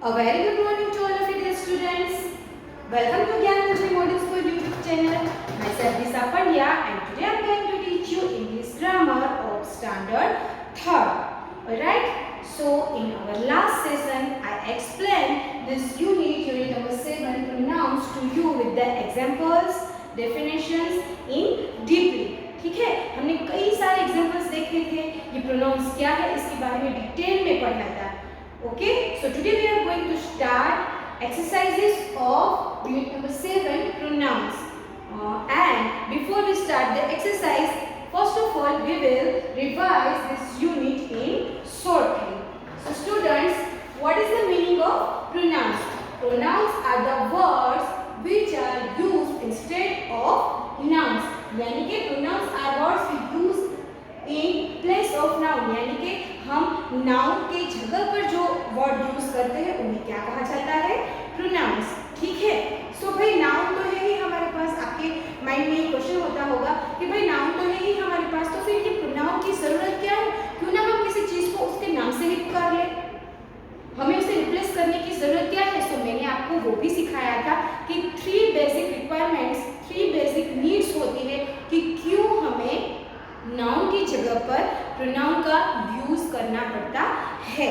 A very good morning to all of you dear students. Welcome to Gyan Kujri Model School YouTube channel. Myself Lisa Pandya and today I am going to teach you English grammar of standard 3rd. Alright, so in our last session I explained this unit number 7 pronouns to you with the examples, definitions in deeply. ठीक है, हमने कई सारे examples देखे थे, ये pronounce क्या है इसके बारे में डिटेल में पढ़ा था. Okay, so today we are going to start exercises of unit number 7 pronouns. And before we start the exercise, first of all we will revise this unit in shortly. So students, what is the meaning of pronouns? Pronouns are the words which are used instead of nouns. यानी कि pronouns are words we use in place of noun. यानी कि हम noun के जगह पर जो word use करते हैं उन्हें क्या कहा जाता है? प्रोनाउंस. ठीक है. सो भाई नाउन तो है ही हमारे पास. आपके माइंड में ये क्वेश्चन होता होगा कि भाई नाउन तो है ही हमारे पास, तो फिर ये प्रोनाउन की जरूरत क्या है? क्यों ना हम किसी चीज को उसके नाम से ही पुकार ले, हमें उसे रिप्लेस करने की जरूरत क्या है? सो मैंने आपको वो भी सिखाया था कि 3 बेसिक रिक्वायरमेंट्स, 3 बेसिक नीड्स होती है कि क्यों हमें नाउन की जगह पर प्रोनाउन का यूज करना पड़ता है.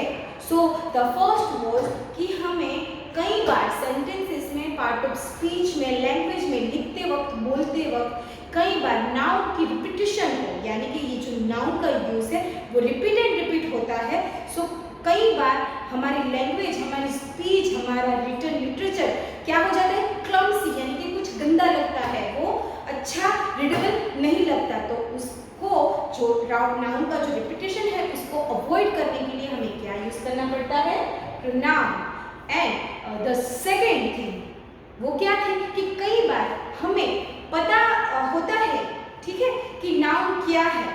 सो द फर्स्ट वाज कि हमें कई बार सेंटेंसेस में, पार्ट ऑफ स्पीच में, लैंग्वेज में लिखते वक्त, बोलते वक्त कई बार नाउन की रिपीटिशन हो, यानी कि ये जो नाउन का यूज है वो रिपीट होता है. सो कई बार हमारी लैंग्वेज, हमारी स्पीच, हमारा रिटन लिटरेचर क्या हो जाता है? क्लमसी, यानी कि कुछ गंदा लगता है, वो अच्छा रीडेबल नहीं लगता. तो उसको जो नाउन का जो रिपीटिशन है उसको अवॉइड करने के लिए हमें क्या यूज करना पड़ता है? Pronoun. And the second thing वो क्या थी कि कई बार हमें पता होता है, ठीक है, कि नाउन क्या है,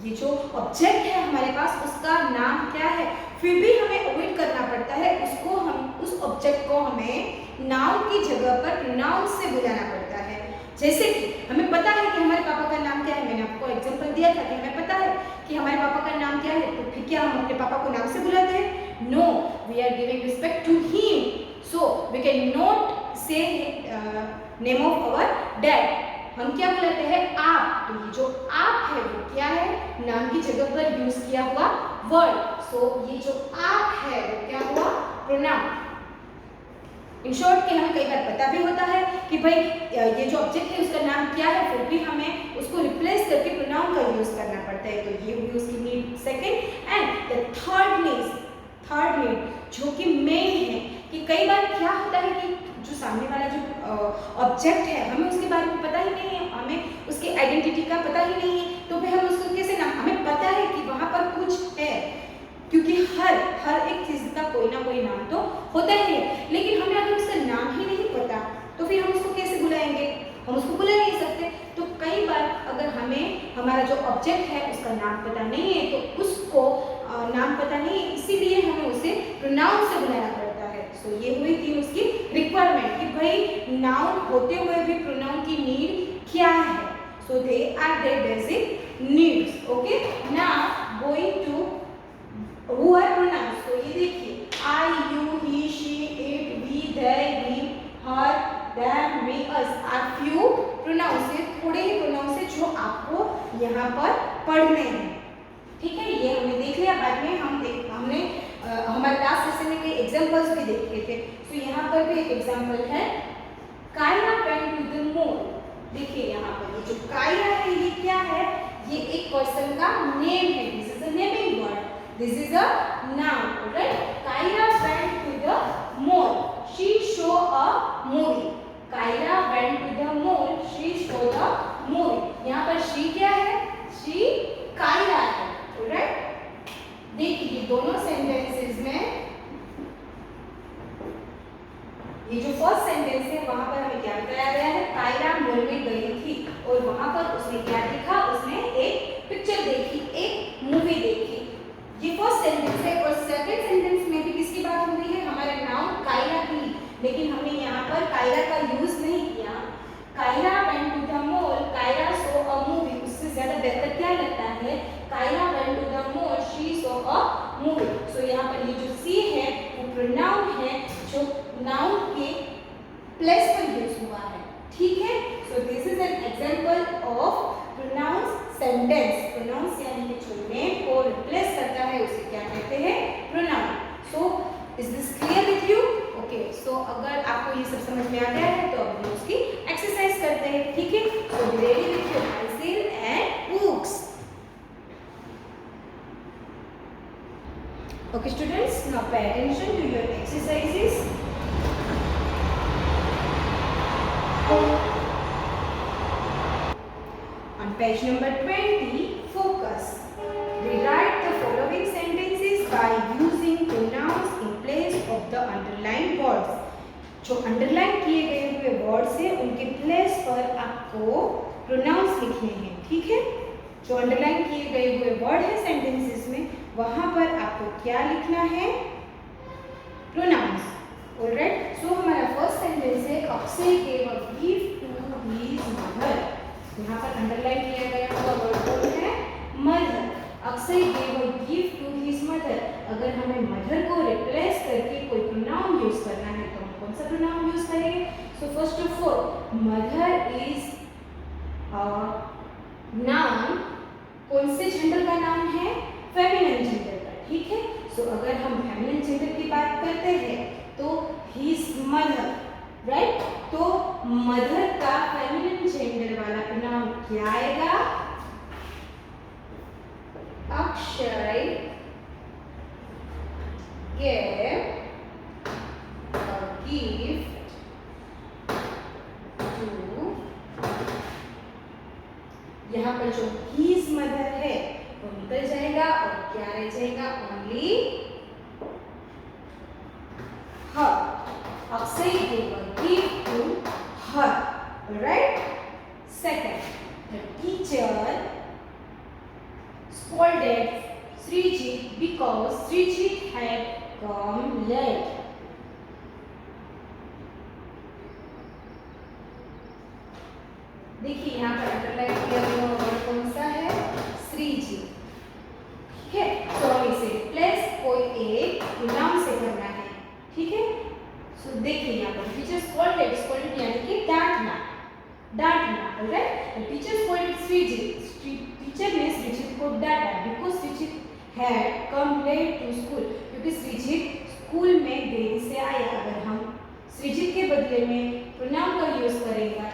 ये जो ऑब्जेक्ट है हमारे पास उसका नाम क्या है, फिर भी हमें अवॉइड करना पड़ता है उसको. हम उस ऑब्जेक्ट को हमें नाउन की जगह पर प्रोनाउन से बुलाना पड़ता है. जैसे कि हमें पता है कि हमारे पापा का नाम क्या है, मैंने आपको एग्जांपल दिया था कि हमें पता है कि हमारे पापा का नाम क्या है, तो फिर क्या हम अपने पापा को नाम से बुलाते हैं? No, we are giving respect to him. So we can not say name of our dad. हम क्या बुलाते हैं? आप. तो ये जो आप है वो क्या है? नाम की जगह पर यूज किया हुआ वर्ड. सो ये जो आप है वो क्या हुआ? प्रोनाउन. इन शॉर्ट कि हमें कई बार पता भी होता है कि भाई ये जो ऑब्जेक्ट है उसका नाम क्या है, फिर भी हमें उसको रिप्लेस करके प्रोनाउन का यूज करना पड़ता है. तो ये हुई उसकी need second. And the third need जो कि मेन है कि कई बार क्या होता है कि जो सामने वाला जो ऑब्जेक्ट है हमें उसके बारे में पता ही नहीं है, हमें उसकी आइडेंटिटी का पता ही नहीं है, तो फिर हम उसको कैसे नाम, हमें पता है कि वहाँ पर कुछ है क्योंकि हर एक चीज का कोई ना कोई नाम तो होता ही है, लेकिन हमें अगर उसका नाम ही नहीं पता तो फिर हम उसको कैसे बुलाएंगे? हम उसको बुला नहीं सकते. तो कई बार अगर हमें हमारा जो ऑब्जेक्ट है उसका नाम पता नहीं है, तो उसको नाम पता नहीं है, इसीलिए हमें उसे प्रोनाउन से बुलाना पड़ता है. सो ये हुई थी उसकी रिक्वायरमेंट कि भाई नाउन होते हुए भी प्रोनाउन की नीड क्या है. So they are their basic needs. Okay, now going to who are pronouns. तो ये देखिए I, you, he, she, it, we, they, him, her, them, we, us are few pronouns. ये थोड़े ही pronouns है जो आपको यहाँ पर पढ़ने हैं. ठीक है, ये हमने देख लिया. बाद में हमने हमारे लास्ट सेशन में कई एग्जांपल्स भी देखे थे. तो यहाँ पर भी एक एग्जांपल है, Kiara went to the mall. देखिए यहाँ पर ये जो कायरा है ये क्या है? ये एक पर्सन का नेम है. This is a naming word. This is a noun, right? Kyra went to the mall. She saw a movie. Kyra went to the mall. She saw the movie. यहाँ पर she क्या है? She Kyra है, right? देखिए दोनों sentences में ये जो फर्स्ट सेंटेंस है वहाँ पर हमें क्या बताया गया है? कायरा मॉल में गई थी और वहाँ पर उसने क्या देखा? उसने एक पिक्चर देखी, एक मूवी देखी. ये फर्स्ट सेंटेंस है. और सेकंड सेंटेंस में भी किसकी बात हो रही है? हमारे नाउन कायरा की, लेकिन हमने यहाँ पर कायरा का यूज नहीं किया. Kaira went to the mall, Kaira saw a movie. उससे ज्यादा बेहतर क्या लगता है? Kaira went to the mall, she saw a movie. So यहाँ पर ये जो सी है वो प्रोनाउन प्लेस पर यूज हुआ है, ठीक है। So this is an example of pronouns sentence. Pronouns यानी कि जो नेम को रिप्लेस करता है उसे क्या कहते हैं, pronoun. So is this clear with you? Okay, so अगर आपको ये सब समझ में आ गया है तो अब हम उसकी एक्सरसाइज करते हैं, ठीक है। So be ready with your pencil and books. Okay students, now pay attention to your exercises. On page number 20, focus. Rewrite the following sentences by using pronouns in place of the underlined words. जो underline किए गए हुए words हैं उनके place पर आपको pronounce लिखने हैं, ठीक है। जो अंडरलाइन किए गए हुए वर्ड है सेंटेंसेस में, वहां पर आपको क्या लिखना है, प्रोनाउंस। ऑलराइट, सो हमारा फर्स्ट सेंटेंस है Akshay gave a gift to his mother। यहाँ पर अंडरलाइन किया गया हुआ वर्ड कौन है, mother. Akshay gave a gift to his mother। अगर हमें मदर को रिप्लेस करके कोई प्रोनाउन यूज करना है तो हम कौन सा प्रोनाउन यूज करेंगे। So first of all, mother is noun कौन से जेंडर का नाम है, फेमिनिन जेंडर का, ठीक है। सो अगर हम फेमिनिन जेंडर की बात करते हैं तो हिज मदर, राइट। तो मदर का फेमिनिन जेंडर वाला प्रोनाउन क्या आएगा, Akshay gave a gift to, यहाँ पर जो हिज मदर है वो निकल जाएगा और क्या रह जाएगा, only her. Akshay gave a gift to her, right? Second, the teacher scolded Srijit because Srijit had come late. देखिए यहाँ पर अंडरलाइन किया हुआ वर्ड कौन सा है, श्रीजीत, ठीक है। सो हम इसे रिप्लेस कोई एक नाम से करना है, ठीक है। सो देखिए यहाँ पर टीचर स्कॉल्डेड, स्कॉल्डेड यानी कि डांटना, डांटना, alright. Teacher scolded Sreejith, teacher ने श्रीजीत को डांटा because Sreejith had come late to school, क्योंकि श्रीजीत स्कूल में देरी से आया। अगर हम श्रीजीत के बदले में प्रोनाउन का यूज करेंगे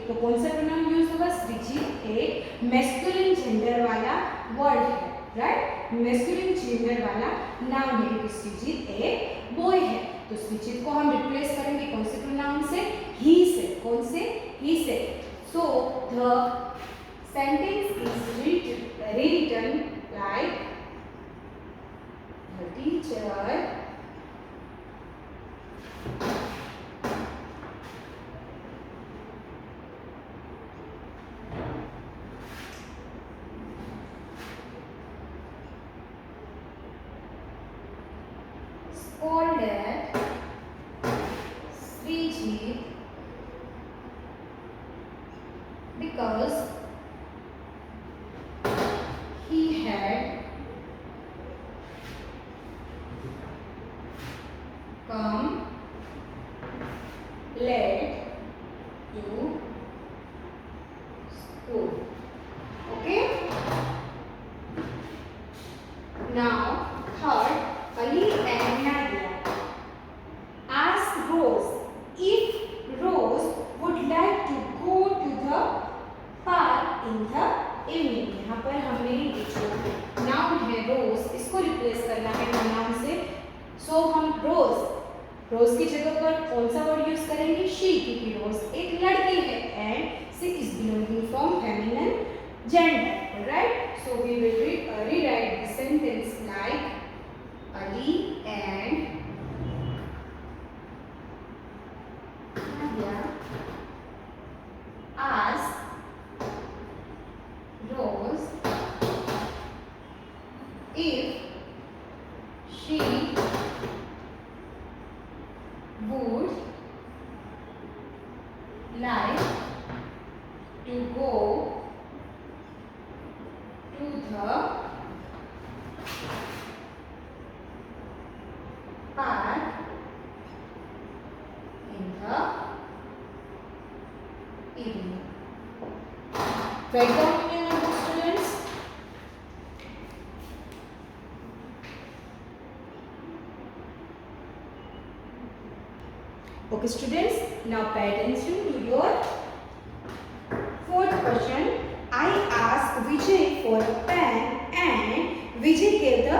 तो कौन सा प्रोनाउन यूज होगा, श्रीजीत एक मैस्कुलिन जेंडर वाला वर्ड है, राइट। मैस्कुलिन जेंडर वाला नाउन है क्योंकि श्रीजीत एक बॉय है। तो श्रीजीत को हम रिप्लेस करेंगे कौन से प्रोनाउन से, ही से। कौन से, ही से। So the sentence is rewritten like the teacher scolded Srijit because he had come late to school. Okay? Now, third, Ali and Nadia asked Rose if Rose would like to go to the park in the evening. यहाँ पर हमें जो noun है रोज, इसको replace करना है noun से। सो हम रोज की जगह पर कौन सा वर्ड यूज करेंगे, शी, क्योंकि रोज एक लड़की है and she is belonging from feminine gender, right. So we will rewrite the sentence like Ali and Nadia asked Rose if she would like to go to the park in the Write down in your notebook, students. Okay, students, now pay attention to your fourth question. I asked Vijay for a pen and Vijay gave the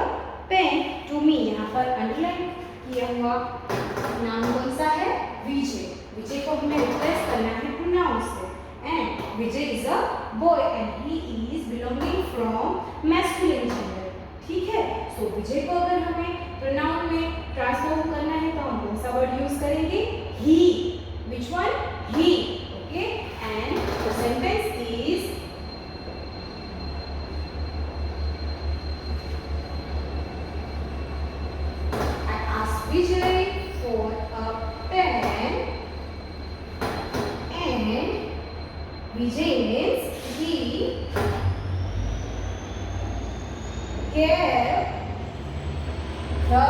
pen to me. यहाँ पर underline किया हुआ नाम कौन सा है? विजय. विजय को हमें रिप्लेस करना है प्रोनाउन से. And Vijay is a boy and he is belonging from masculine gender. ठीक है? So विजय को अगर हमें प्रोनाउन में ट्रांसफॉर्म करना है तो हम कौन सा वर्ड यूज करेंगे? He. Which one? He. Okay? And the sentence is I asked Vijay for a pen and Vijay means he gave the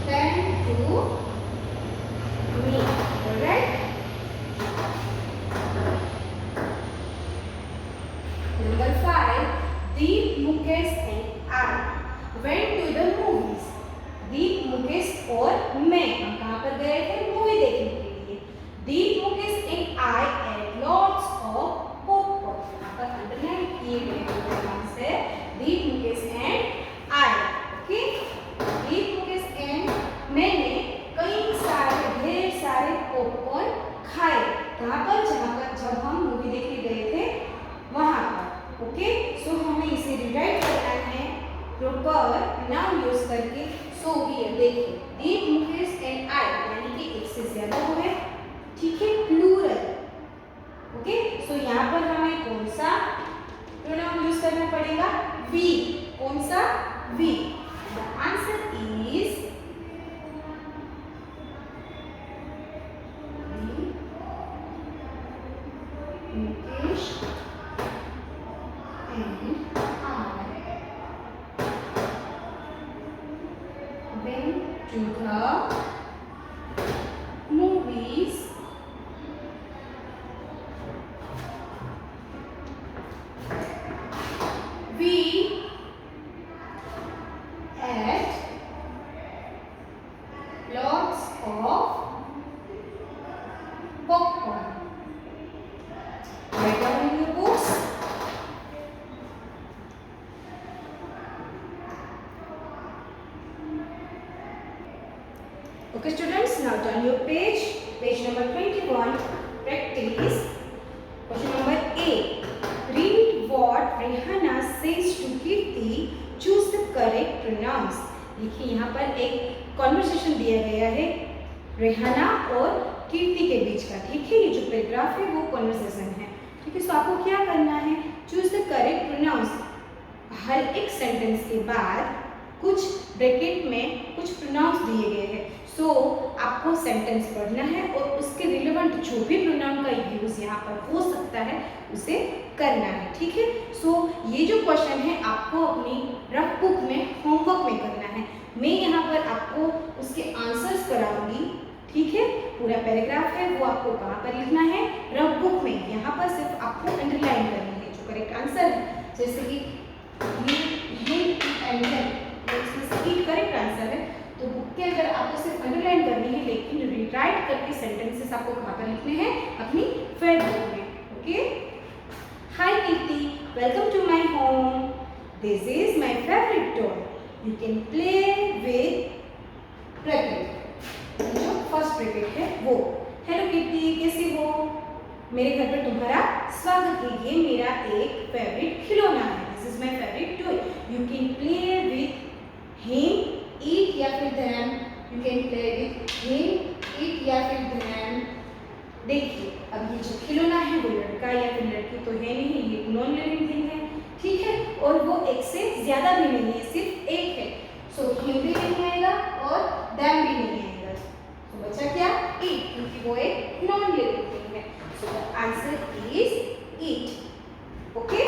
pen to me. Alright? Number 5. Deep, Mukesh and I went to the movies. Deep, Mukesh और मैं हम कहाँ पर गए थे? Movie देखने के लिए. Deep, Mukesh and I ate lots of popcorn. यहाँ पर अंडरलाइन किए गए प्रोनाउंस है Deep, Mukesh and I. Okay? Deep, Mukesh and मैंने कई सारे ढेर सारे पॉपकॉर्न खाए. कहाँ पर? जब हम मूवी देखने गए थे वहाँ पर. ओके? सो हमें इसे रिराइट करना है प्रॉपर नाउन यूज करके. सो हियर देखिए दीप, मुकेश एंड आई यानी कि एक से ज्यादा हो गए. ठीक है? प्लूरल. ओके? सो यहाँ पर हमें कौन सा प्रोनाउन यूज करना पड़ेगा? वी. कौन सा? We. The answer is Mukesh and I went to the movies we ate lots of popcorn. Write down in your books. Okay, students, now turn your page number 21. Practice. Question number A. Read what Rehana says to Kirti. Choose the correct pronouns. देखिए यहाँ पर एक conversation दिया गया है रेहाना और कीर्ति के बीच का. ठीक है? ये जो पैराग्राफ है वो कॉन्वर्सेशन है. ठीक है? सो आपको क्या करना है? Choose the correct pronouns. हर एक सेंटेंस के बाद कुछ ब्रैकेट में कुछ प्रोनाउंस दिए गए हैं. सो आपको सेंटेंस पढ़ना है और उसके रिलेवेंट जो भी प्रोनाउन का यूज यहाँ पर हो सकता है उसे करना है. ठीक है? सो ये जो क्वेश्चन है आपको अपनी रफ बुक में होमवर्क में करना है. मैं यहाँ पर आपको उसके आंसर्स कराऊंगी. ठीक है? पूरा पैराग्राफ है वो आपको कहाँ पर लिखना है? रफ बुक में. यहाँ पर सिर्फ आपको अंडरलाइन करनी है जो करेक्ट आंसर है. जैसे कि करेक्ट आंसर है तो बुक के अगर आपको सिर्फ अंडरलाइन करनी है लेकिन रीराइट करके सेंटेंसेस आपको कहाँ पर लिखने हैं? अपनी फेयर बुक में. Okay? Hi Kirti, welcome to my home. This is my favourite toy. You can play with bracket. जो फर्स्ट ब्रैकेट है वो. हेलो कीर्ति, कैसी हो? मेरे घर पर तुम्हारा स्वागत है. ये मेरा एक फेवरेट खिलौना है. This is my favourite toy. You can play with him, it या फिर them. You can play with him, it या फिर देम. देखिए अब ये जो खिलौना है वो लड़का या फिर लड़की तो है नहीं, ये नॉन लिविंग थिंग है. ठीक है? और वो एक से ज्यादा भी नहीं है, सिर्फ एक है. सो हिम भी नहीं आएगा और देम भी नहीं आएगा. तो बचा क्या? ईट, क्योंकि वो एक नॉन लिविंग थिंग है. सो the answer is eat. Okay?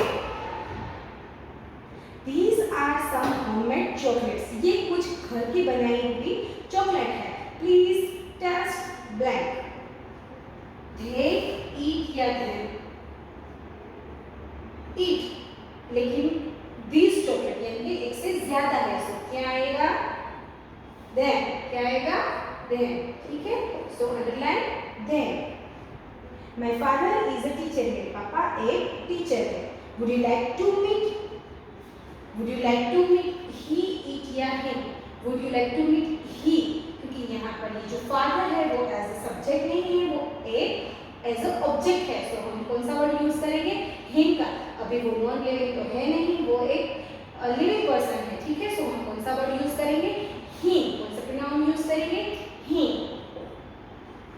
These are some homemade chocolates. ये कुछ घर की बनाई हुई चॉकलेट है. Please test blank. They eat या ईट, लेकिन दिस चॉकलेट यानी कि एक से ज्यादा है, सो क्या आएगा देन, क्या आएगा देन, ठीक है। So underline then. My father is a teacher, मेरे पापा एक टीचर है। Would you like to meet, would you like to meet he, it या him, would you like to meet he, क्योंकि यहाँ पर ये जो फादर है वो एज अ सब्जेक्ट नहीं है, वो एक एज अ ऑब्जेक्ट है। सो हम कौन सा वर्ड यूज करेंगे, हिम का। अभी वो नॉन लिविंग तो है नहीं, वो एक लिविंग पर्सन है, ठीक है। सो हम कौन सा वर्ड यूज करेंगे, हिम। कौन सा प्रोनाउन यूज करेंगे, him.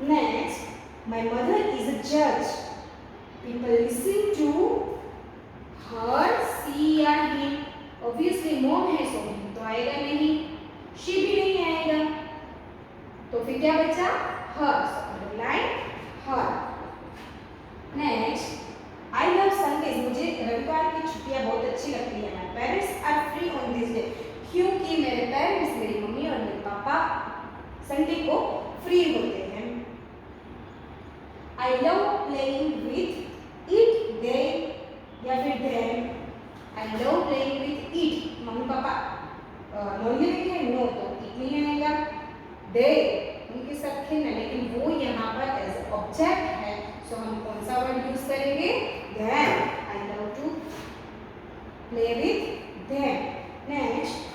Next, my mother is a जज, पीपल लिसन टू हर, सी या हिम। ऑब्वियसली मॉम है, सो हिम तो आएगा नहीं, शी भी नहीं आएगा, तो फिर क्या बचा, her. So underline her. Next, I love Sundays, मुझे रविवार की छुट्टियां बहुत अच्छी लगती है। My parents are free on this day, क्योंकि मेरे पेरेंट्स, मेरी मम्मी और मेरे पापा संडे को फ्री होते हैं। I love playing with it, they या फिर them. I love playing with it, मम्मी पापा नॉन लिविंग है, नो, तो इट नहीं आएगा। दे उनके साथ खेलना, लेकिन वो यहाँ पर एज ऑब्जेक्ट है, सो हम कौन सा वर्ड यूज करेंगे, them. I love to play with them. Next,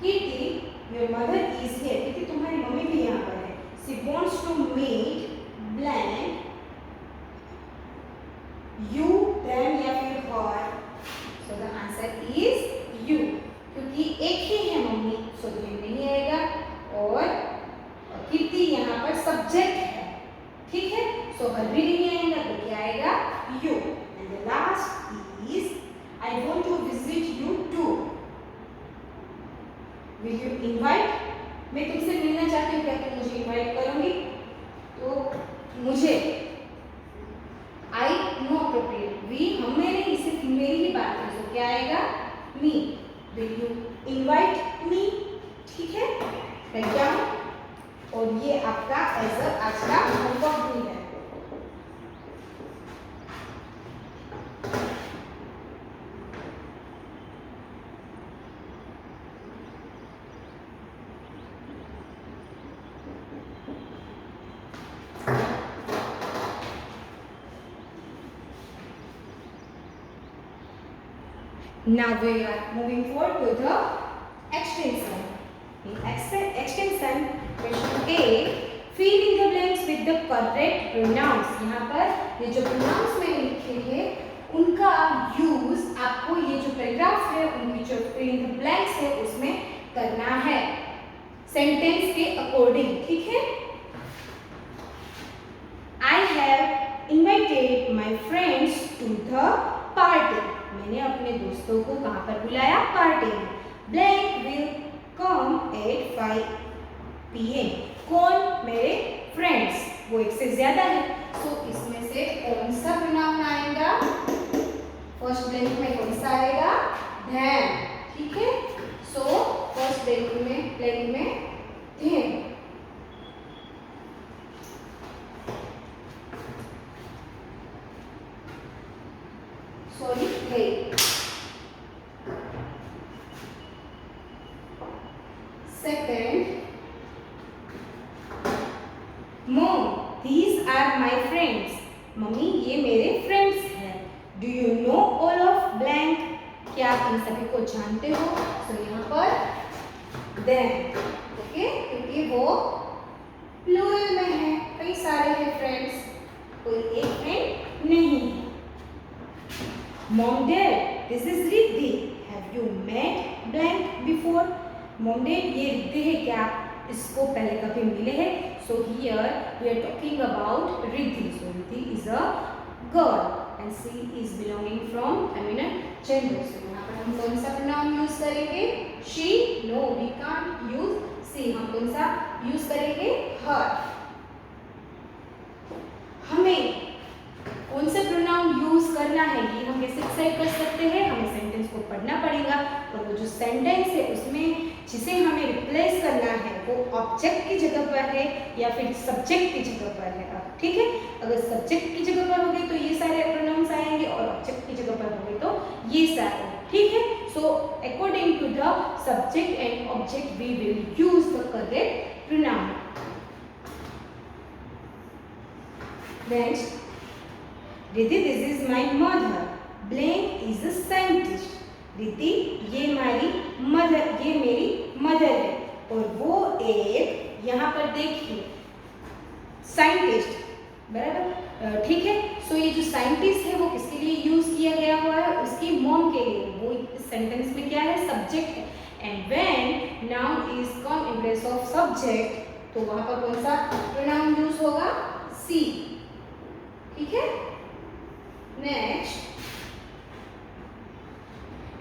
Kitty, your mother is here, Kitty तुम्हारी मम्मी भी यहाँ पर है। She wants to meet blank, you, them या फिर her. So the answer is you, क्योंकि एक ही है मम्मी, सो देम नहीं आएगा, और कीर्ति यहाँ पर सब्जेक्ट है, ठीक है। सो हर भी नहीं आएगा, तो क्या आएगा, you. And the last is, I want to visit you too, will you invite, मैं तुमसे मिलना चाहती हूँ, क्या तुम मुझे इनवाइट करोगी, तो मुझे, आई नो अप्रोप्रिएट, वी हम में नहीं, सिर्फ मेरी ही बात है, तो क्या आएगा, मी, विल यू इनवाइट मी, ठीक है। राइट डाउन, और ये आपका एज आज का होमवर्क भी है। Now we are moving forward to the extension. In extension, question A, fill in the blanks with the correct pronouns. यहाँ पर ये जो pronouns मैंने लिखे हैं, उनका यूज आपको ये जो पैराग्राफ है, उनकी जो fill in the blanks है, उसमें करना है सेंटेंस के अकॉर्डिंग, ठीक है। I have invited my friends to the party. मैंने अपने दोस्तों को कहाँ पर बुलाया, पार्टी में। Blank will come at 5 PM, कौन, मेरे फ्रेंड्स, वो एक से ज्यादा है, सो इसमें से कौन सा प्रोनाउन आएगा, फर्स्ट ब्लैंक में कौन सा आएगा, देम, ठीक है। सो फर्स्ट ब्लैंक में them. Sorry, hey. Second, Mom, these are my friends. Mummy, ये मेरे फ्रेंड्स हैं। Do you know all of blank? क्या आप इन सभी को जानते हो? तो यहाँ पर them, ओके, क्योंकि वो प्लूरल में है, कई सारे हैं फ्रेंड्स, कोई एक फ्रेंड नहीं है। Mom, Dad, this is Riddhi. Have you met blank before? Mom, Dad, ये रिद्धि है, क्या आप इसको पहले कभी मिले हैं? So here we are talking about Riddhi. So Riddhi is a girl and she is belonging from feminine gender. So यहाँ पर हम कौन सा pronoun use करेंगे? She? No, we can't use she. हम कौन सा use करेंगे? Her. हमें कौन से प्रोनाउन यूज करना है, ये हम कैसे डिसाइड कर सकते हैं, हमें सेंटेंस को पढ़ना पड़ेगा, और वो जो सेंटेंस है उसमें जिसे हमें रिप्लेस करना है वो ऑब्जेक्ट की जगह पर है या फिर सब्जेक्ट की जगह पर है, ठीक है। अगर सब्जेक्ट की जगह पर होंगे तो ये सारे प्रोनाउंस आएंगे, और subject and object we will use the correct pronoun. Next, Riddhi, this is my mother. Blank is a scientist. Riddhi, ये मेरी मदर है और वो एक, यहाँ पर देखिए, साइंटिस्ट, बराबर, ठीक है। सो ये जो साइंटिस्ट है वो किसके लिए यूज किया गया हुआ है? उसकी मॉम के लिए। वो इस सेंटेंस में क्या है? सब्जेक्ट है। And when noun is come in place of subject, तो वहां पर कौन सा प्रोनाउन यूज होगा? सी, ठीक है। Next,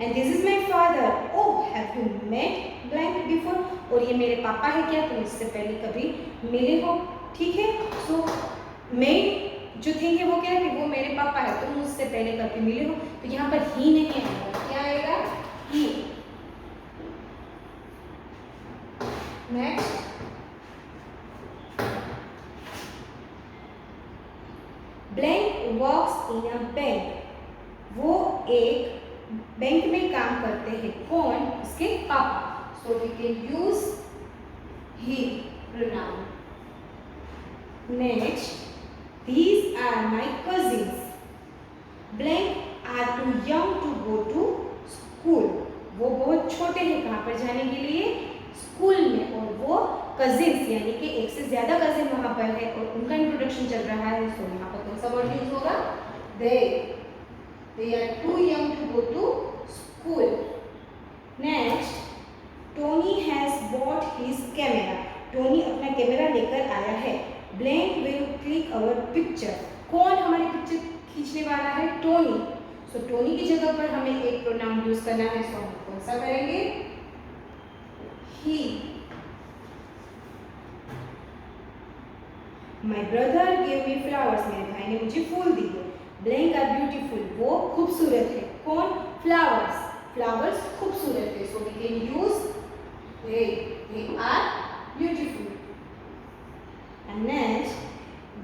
and this is my father. Oh, have you met blank before? और ये मेरे पापा है क्या? तुम इससे पहले कभी मिले हो, ठीक है। सो मेड जो थिंग है वो क्या है कि वो मेरे पापा है, तुम उससे पहले कभी मिले हो, तो यहाँ पर ही नहीं आएगा, क्या आएगा? He. Next, blank works in a bank. वो एक बैंक में काम करते हैं। कौन? उसके पापा। So we can use he pronoun. Next, these are my cousins. Blank are too young to go to school. वो बहुत छोटे हैं कहाँ पर जाने के लिए? स्कूल में। और वो कजिन्स यानी कि एक से ज्यादा कजिन वहाँ पर है और उनका इंट्रोडक्शन चल रहा है। सो यहाँ पर कौन सा वर्ड यूज होगा? they are too young to go to school. Next, Tony has bought his camera. Tony अपना कैमरा लेकर आया है। Blank will click our picture. कौन हमारी पिक्चर खींचने वाला है? टोनी। सो टोनी की जगह पर हमें एक प्रोनाउन यूज करना है। सो हम कौन सा करेंगे? He. My brother give me flowers. मेरे भाई ने मुझे फूल दिए। Blank are beautiful. वो खूबसूरत है। कौन? फ्लावर्स। फ्लावर्स खूबसूरत है। So we can use they are beautiful. And next,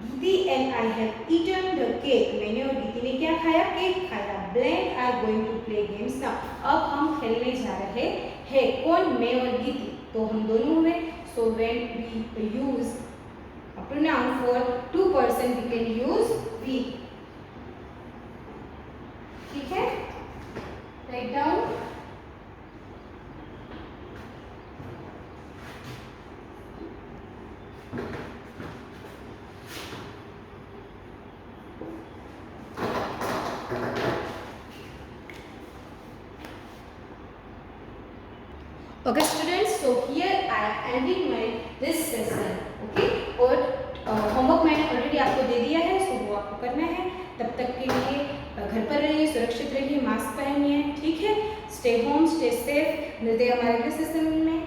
Giti and I have eaten the cake. मैंने और गीति ने क्या खाया? केक खाया। Blank are going to play games now. अब हम खेलने जा रहे हैं। कौन? मैं और गीति। तो हम दोनों में। So when we use a pronoun for two person, we can use we. ठीक है? Write down. Okay students, so here I am ending my this session. Okay, और होमवर्क मैंने ऑलरेडी आपको दे दिया है, सो वो आपको करना है। तब तक के लिए घर पर रहिए, सुरक्षित रहिए, मास्क पहनिए, ठीक है। Stay home, stay safe. मिलते हैं हमारे अगले सेशन में।